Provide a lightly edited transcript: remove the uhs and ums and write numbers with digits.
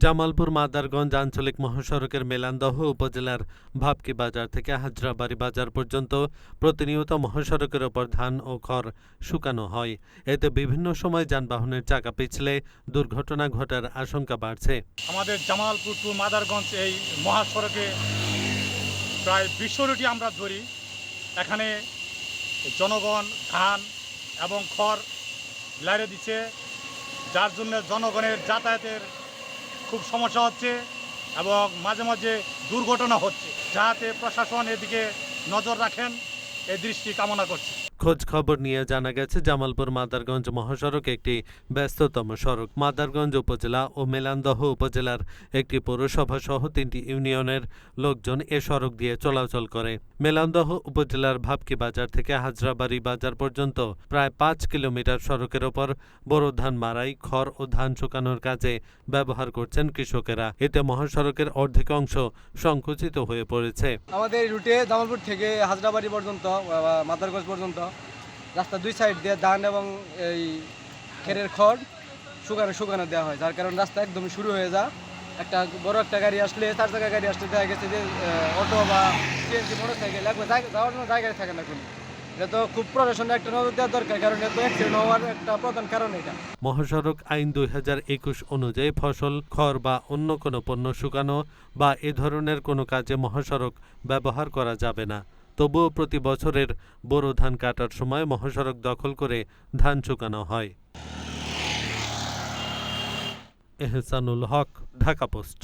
জামালপুর মাদারগঞ্জ আঞ্চলিক মহাসড়কের মেলান্দহ উপজেলার ভাবকি বাজার থেকে হাজরাবাড়ি বাজার পর্যন্ত প্রতিনিয়ত মহাসড়কের ওপর ধান ও খড় শুকানো হয়। এতে বিভিন্ন সময় যানবাহনের চাকা পিছলে দুর্ঘটনা ঘটার আশঙ্কা বাড়ছে। আমাদের জামালপুর টু মাদারগঞ্জ এই মহাসড়কে প্রায় 20 রুটি আমরা ধরি। এখানে জনগণ ধান এবং খড় লাইরে দিচ্ছে, যার জন্য জনগণের যাতায়াতের খুব সমস্যা হচ্ছে এবং মাঝে মাঝে দুর্ঘটনা হচ্ছে। যাতে প্রশাসন এদিকে নজর রাখেন এই দৃষ্টি কামনা করছি। খোঁজ খবর নিয়ে জানা গেছে, জামালপুর মাদারগঞ্জ মহাসড়ক একটি ব্যস্ততম সড়ক। মাদারগঞ্জ উপজেলা ও মেলান্দহ উপজেলার একটি পৌরসভা সহ 3টি ইউনিয়নের লোকজন এ সড়ক দিয়ে চলাচল করে। মেলান্দহ উপজেলার ভাবকি বাজার থেকে হাজরাবাড়ি বাজার পর্যন্ত প্রায় 5 কিলোমিটার সড়কের ওপর বোরো ধান মাড়াই, খড় ও ধান শুকানোর কাজে ব্যবহার করছেন কৃষকেরা। এতে মহাসড়কের অর্ধেক অংশ সংকুচিত হয়ে পড়েছে। আমাদের রুটে জামালপুর থেকে হাজরাবাড়ি পর্যন্ত মাদারগঞ্জ পর্যন্ত রাস্তা দুই সাইড দিয়ে ধান এবং এই খেরের খড় শুকানো দেওয়া হয়, যার কারণে রাস্তা একদমই শুরু হয়ে যায়। বড় একটা গাড়ি আসলে, 4 চাকা গাড়ি আসলে দেখা গেছে যে অটো বা সিএনজি মোটরসাইকেল যাওয়ার জন্য জায়গায় থাকে না কোনো। এটা তো খুব প্রশাসনের একটা নজর দেওয়া দরকার, কারণ এত অ্যাক্সিডেন্ট হওয়ার একটা প্রধান কারণ এটা। মহাসড়ক আইন 2021 অনুযায়ী ফসল, খড় বা অন্য কোনো পণ্য শুকানো বা এ ধরনের কোনো কাজে মহাসড়ক ব্যবহার করা যাবে না। তবুও প্রতি বছরের বোরো ধান কাটার সময় মহাসড়ক দখল করে ধান শুকানো হয়। এহসানুল হক, ঢাকা পোস্ট।